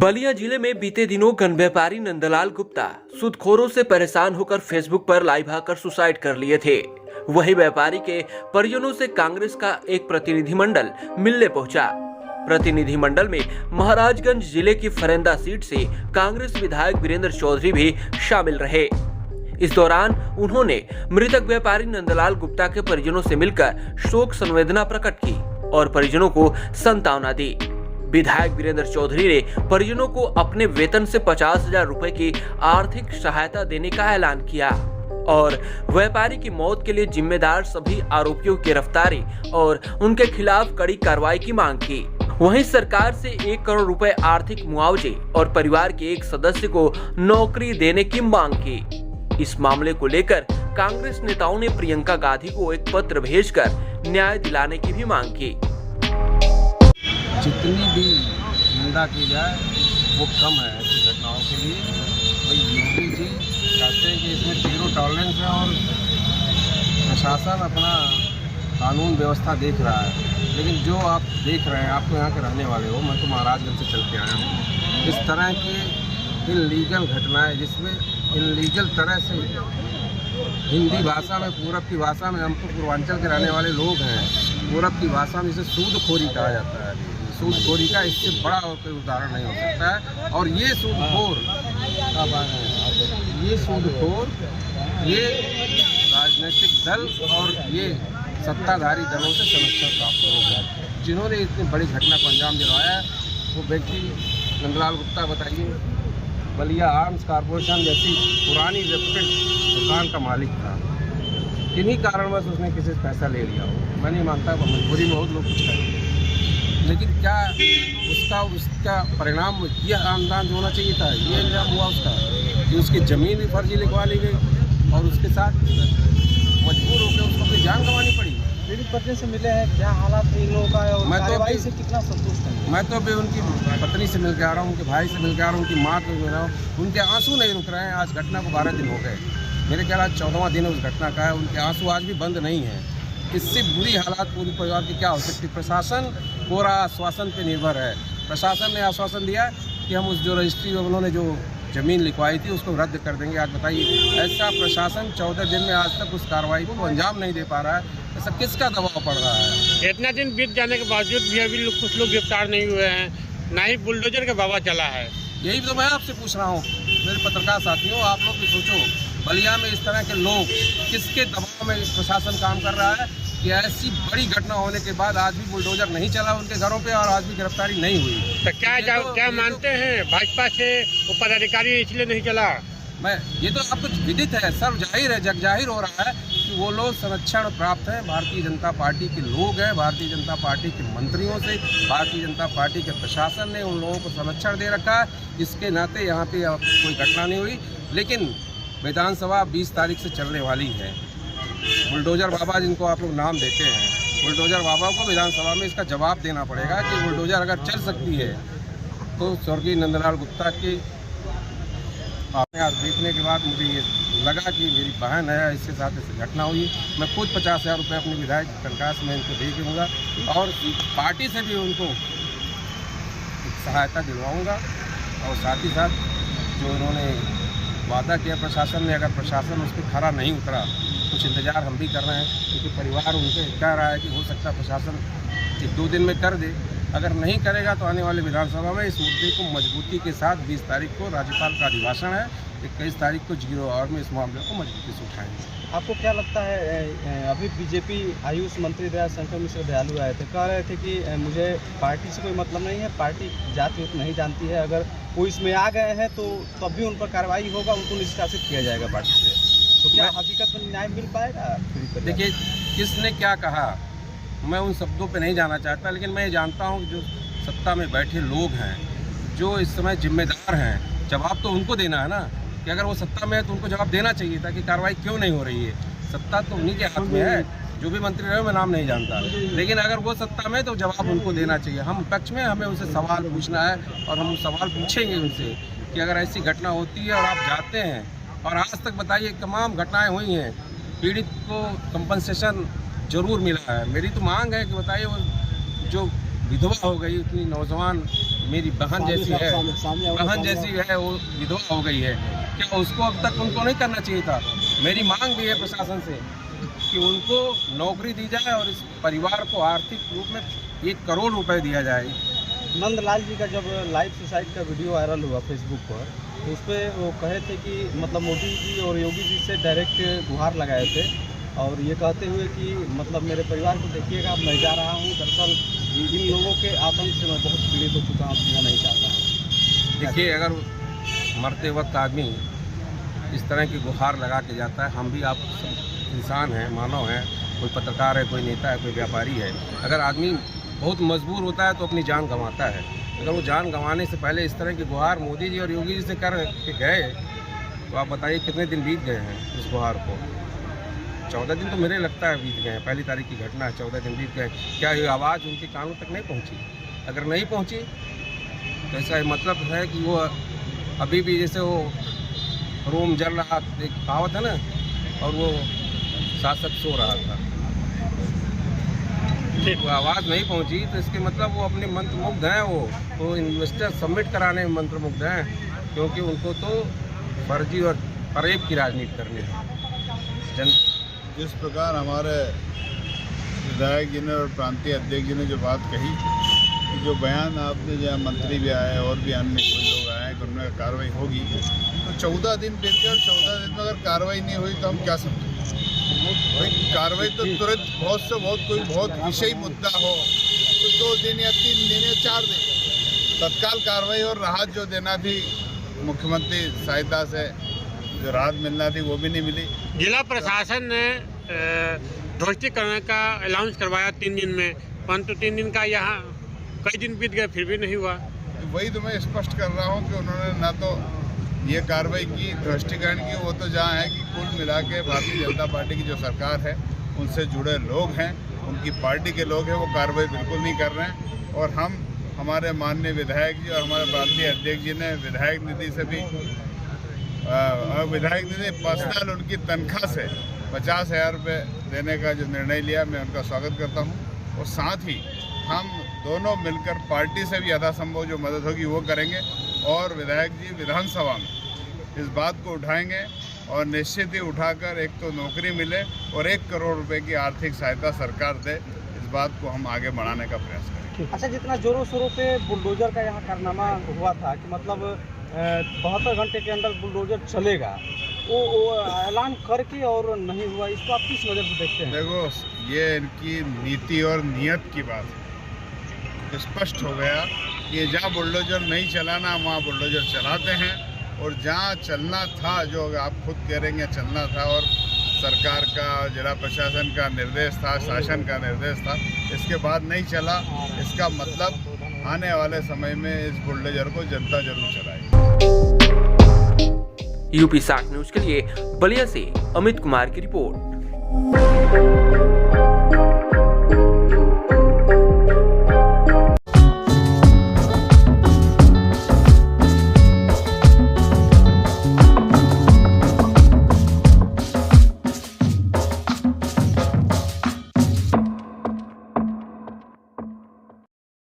बलिया जिले में बीते दिनों गन व्यापारी नंदलाल गुप्ता सूदखोरों से परेशान होकर फेसबुक पर लाइव आकर सुसाइड कर लिए थे। वही व्यापारी के परिजनों से कांग्रेस का एक प्रतिनिधिमंडल मिलने पहुंचा। प्रतिनिधिमंडल में महाराजगंज जिले की फरेंदा सीट से कांग्रेस विधायक वीरेंद्र चौधरी भी शामिल रहे। इस दौरान उन्होंने मृतक व्यापारी नंदलाल गुप्ता के परिजनों से मिलकर शोक संवेदना प्रकट की और परिजनों को सांत्वना दी। विधायक वीरेंद्र चौधरी ने परिजनों को अपने वेतन से 50,000 रुपए की आर्थिक सहायता देने का ऐलान किया और व्यापारी की मौत के लिए जिम्मेदार सभी आरोपियों की गिरफ्तारी और उनके खिलाफ कड़ी कार्रवाई की मांग की। वहीं सरकार से 1 करोड़ रुपए आर्थिक मुआवजे और परिवार के एक सदस्य को नौकरी देने की मांग की। इस मामले को लेकर कांग्रेस नेताओं ने प्रियंका गांधी को एक पत्र भेजकर न्याय दिलाने की भी मांग की। जितनी भी निंदा की जाए वो कम है ऐसी घटनाओं के लिए। भाई योगी जी चाहते हैं कि इसमें जीरो टॉलरेंस है और प्रशासन अपना कानून व्यवस्था देख रहा है, लेकिन जो आप देख रहे हैं, आप तो यहाँ के रहने वाले हो, मैं तो महाराजगंज से चल के आया हूँ। इस तरह की इनलीगल घटनाएं जिसमें इनलीगल तरह से हिंदी भाषा में, पूरब की भाषा में, हम तो पूर्वांचल के रहने वाले लोग हैं, पूरब की भाषा में इसे सूदखोरी कहा जाता है। सूदखोरी का इससे बड़ा कोई उदाहरण नहीं हो सकता है। और ये सूदखोर ये राजनीतिक दल और ये सत्ताधारी दलों से संरक्षण प्राप्त लोग हैं जिन्होंने इतनी बड़ी घटना को अंजाम दिलवाया। वो व्यक्ति नंदलाल गुप्ता, बताइए, बलिया आर्म्स कॉरपोरेशन जैसी पुरानी रेप्यूटेड दुकान का मालिक था। किन्हीं कारणवश उसने किसी से पैसा ले लिया हो। मैं नहीं मानता, मजबूरी में बहुत लोग कुछ करें, लेकिन क्या उसका परिणाम यह आमदान होना चाहिए था? ये अंजाम हुआ उसका कि उसकी ज़मीन भी फर्जी लिखवा ली गई और उसके साथ मजबूर होकर उसको अपनी जान गंवानी पड़ी। पीड़ित पत्नी से मिले हैं, क्या हालात इन लोगों का है और कार्रवाई से कितना संतुष्ट है? मैं तो अभी उनकी पत्नी से मिल के आ रहा हूँ, उनके भाई से मिल के आ रहा हूँ, उनकी माँ से मिल रहा हूँ। उनके आंसू नहीं रुक रहे हैं। आज घटना को 12 दिन हो गए, मेरे ख्याल आज 14वां दिन उस घटना का है। उनके आंसू आज भी बंद नहीं है। इससे बुरी हालात पूरी परिवार की क्या हो सकती? प्रशासन पूरा आश्वासन पे निर्भर है। प्रशासन ने आश्वासन दिया कि हम उस जो रजिस्ट्री में उन्होंने जो ज़मीन लिखवाई थी उसको रद्द कर देंगे। आज बताइए, ऐसा प्रशासन 14 दिन में आज तक उस कार्रवाई को अंजाम नहीं दे पा रहा है। ऐसा किसका दबाव पड़ रहा है? इतना दिन बीत जाने के बावजूद भी अभी कुछ लोग गिरफ्तार नहीं हुए हैं, ना ही बुलडोजर का बाबा चला है। यही तो मैं आपसे पूछ रहा हूँ, मेरे पत्रकार साथियों, आप लोग भी सोचो, बलिया में इस तरह के लोग किसके दबाव में प्रशासन काम कर रहा है कि ऐसी बड़ी घटना होने के बाद आज भी बुलडोजर नहीं चला उनके घरों पे और आज भी गिरफ्तारी नहीं हुई। तो क्या मानते हैं भाजपा से वो पदाधिकारी इसलिए नहीं चला? ये तो आपको विदित है, सर्व जाहिर है, जग जाहिर हो रहा है कि वो लोग संरक्षण प्राप्त हैं, भारतीय जनता पार्टी के लोग हैं, भारतीय जनता पार्टी के मंत्रियों से, भारतीय जनता पार्टी के प्रशासन ने उन लोगों को संरक्षण दे रखा है। इसके नाते यहाँ पे कोई घटना नहीं हुई। लेकिन विधानसभा 20 तारीख से चलने वाली है। बुलडोजर बाबा जिनको आप लोग नाम देते हैं, बुलडोजर बाबा को विधानसभा में इसका जवाब देना पड़ेगा कि बुलडोजर अगर चल सकती है तो स्वर्गीय नंदलाल गुप्ता के आपने आज देखने के बाद मुझे ये लगा कि मेरी बहन है, इसके साथ ऐसी घटना हुई। मैं खुद 50,000 रुपये अपने विधायक कंकास में इनको दे दूँगा और पार्टी से भी उनको सहायता दिलवाऊँगा। और साथ ही साथ जो उन्होंने वादा किया प्रशासन ने, अगर प्रशासन उस पर खरा नहीं उतरा, कुछ इंतज़ार हम भी कर रहे हैं, क्योंकि परिवार उनसे कह रहा है कि हो सकता है प्रशासन 1-2 दिन में कर दे। अगर नहीं करेगा तो आने वाले विधानसभा में इस मुद्दे को मजबूती के साथ 20 तारीख को राज्यपाल का अभिभाषण है, 21 तारीख को 0 आवर में इस मामले को मजबूती से उठाएंगे। आपको क्या लगता है, अभी बीजेपी आयुष मंत्री दयाशंकर मिश्र दयालु आए थे, कह रहे थे कि मुझे पार्टी से कोई मतलब नहीं है, पार्टी जाति उत नहीं जानती है, अगर कोई इसमें आ गए हैं तो तब भी उन पर कार्रवाई होगा, उनको निष्कासित किया जाएगा पार्टी से। तो क्या हकीकत में न्याय मिल पाएगा? देखिए, किसने क्या कहा मैं उन शब्दों पे नहीं जाना चाहता, लेकिन मैं ये जानता हूँ कि जो सत्ता में बैठे लोग हैं, जो इस समय जिम्मेदार हैं, जवाब तो उनको देना है ना। कि अगर वो सत्ता में है तो उनको जवाब देना चाहिए था कि कार्रवाई क्यों नहीं हो रही है। सत्ता तो उन्हीं के हाथ में है, जो भी मंत्री रहे मैं नाम नहीं जानता, लेकिन अगर वो सत्ता में तो जवाब उनको देना चाहिए। हम पक्ष में, हमें उनसे सवाल पूछना है और हम सवाल पूछेंगे उनसे कि अगर ऐसी घटना होती है और आप जाते हैं, और आज तक बताइए तमाम घटनाएँ हुई हैं, पीड़ित को कंपनसेशन जरूर मिला है। मेरी तो मांग है कि बताइए, वो जो विधवा हो गई, इतनी नौजवान मेरी बहन जैसी है, बहन जैसी है, वो विधवा हो गई है, क्या उसको अब तक उनको नहीं करना चाहिए था? मेरी मांग भी है प्रशासन से कि उनको नौकरी दी जाए और इस परिवार को आर्थिक रूप में 1 करोड़ रुपए दिया जाए। नंदलाल जी का जब लाइव सुसाइड का वीडियो वायरल हुआ फेसबुक पर, तो उस पर वो कहे थे कि मतलब मोदी जी और योगी जी से डायरेक्ट गुहार लगाए थे और ये कहते हुए कि मतलब मेरे परिवार को देखिएगा, मैं जा रहा हूँ, दरअसल इन लोगों के आतंक से मैं बहुत पीड़ित हो चुका हूँ, जीना नहीं चाहता हूँ। देखिए, अगर मरते वक्त आदमी इस तरह की गुहार लगा के जाता है, हम भी आप सब इंसान हैं, मानव हैं, कोई पत्रकार है, कोई नेता है, कोई व्यापारी है, अगर आदमी बहुत मजबूर होता है तो अपनी जान गंवाता है। अगर वो जान गंवाने से पहले इस तरह की गुहार मोदी जी और योगी जी से कर के गए तो आप बताइए कितने दिन बीत गए हैं उस गुहार को? 14 दिन तो मेरे लगता है बीत गए हैं। पहली तारीख की घटना है, 14 दिन बीत गए। क्या ये आवाज़ उनके कानों तक नहीं पहुंची? अगर नहीं पहुंची तो ऐसा मतलब है कि वो अभी भी जैसे वो रोम जल रहा, एक कहावत है ना, और वो शासक सो रहा था, वो आवाज़ नहीं पहुंची तो इसके मतलब वो अपने मंत्रमुग्ध हैं, वो इन्वेस्टर सबमिट कराने में मंत्रमुग्ध हैं, क्योंकि उनको तो फर्जी और फरेब की राजनीति करनी है। जिस प्रकार हमारे विधायक जी ने और प्रांतीय अध्यक्ष जी ने जो बात कही कि जो बयान आपने, जहाँ मंत्री भी आए और भी अन्य कोई लोग आए कि उनमें कार्रवाई होगी, तो 14 दिन बीत गए और 14 दिन में अगर कार्रवाई नहीं हुई तो हम क्या समझें? भाई कार्रवाई तो तुरंत बहुत से कोई बहुत विषयी मुद्दा हो तो 2 दिन या 3 दिन या 4 दिन तत्काल कार्रवाई और राहत जो देना थी मुख्यमंत्री सहायता से जो राहत मिलना थी वो भी नहीं मिली। जिला प्रशासन ने ध्वस्तीकरण का अनाउंस करवाया 3 दिन में, परंतु 3 दिन का यहाँ कई दिन बीत गए फिर भी नहीं हुआ। वही तो मैं स्पष्ट कर रहा हूँ कि उन्होंने ना तो ये कार्रवाई की, ध्वस्तीकरण की, वो तो जहाँ है कि कुल मिला के भारतीय जनता पार्टी की जो सरकार है उनसे जुड़े लोग हैं, उनकी पार्टी के लोग हैं, वो कार्रवाई बिल्कुल नहीं कर रहे हैं। और हम हमारे माननीय विधायक जी और हमारे प्रांतीय अध्यक्ष जी ने विधायक निधि से भी विधायक निधि पर्सनल उनकी तनख्वाह से 50,000 रुपये देने का जो निर्णय लिया, मैं उनका स्वागत करता हूँ। और साथ ही हम दोनों मिलकर पार्टी से भी यथासंभव जो मदद होगी वो करेंगे और विधायक जी विधानसभा में इस बात को उठाएंगे और निश्चित ही उठाकर एक तो नौकरी मिले और 1 करोड़ रुपए की आर्थिक सहायता सरकार दे, इस बात को हम आगे बढ़ाने का प्रयास करेंगे। अच्छा, जितना जोरों शोरों पे बुलडोजर का यहाँ कारनामा हुआ था कि मतलब 72 घंटे के अंदर बुलडोजर चलेगा, वो ऐलान करके और नहीं हुआ, इसको आप किस नज़र से देखते हैं? देखो, ये इनकी नीति और नियत की बात है। स्पष्ट हो गया कि जहाँ बुलडोजर नहीं चलाना वहाँ बुलडोजर चलाते हैं, और जहाँ चलना था, जो आप खुद कह रहे हैं चलना था और सरकार का, जिला प्रशासन का निर्देश था, शासन का निर्देश था, इसके बाद नहीं चला, इसका मतलब आने वाले समय में इस बुलडोजर को जनता जरूर चलाएगी। यूपी 60 न्यूज के लिए बलिया से अमित कुमार की रिपोर्ट।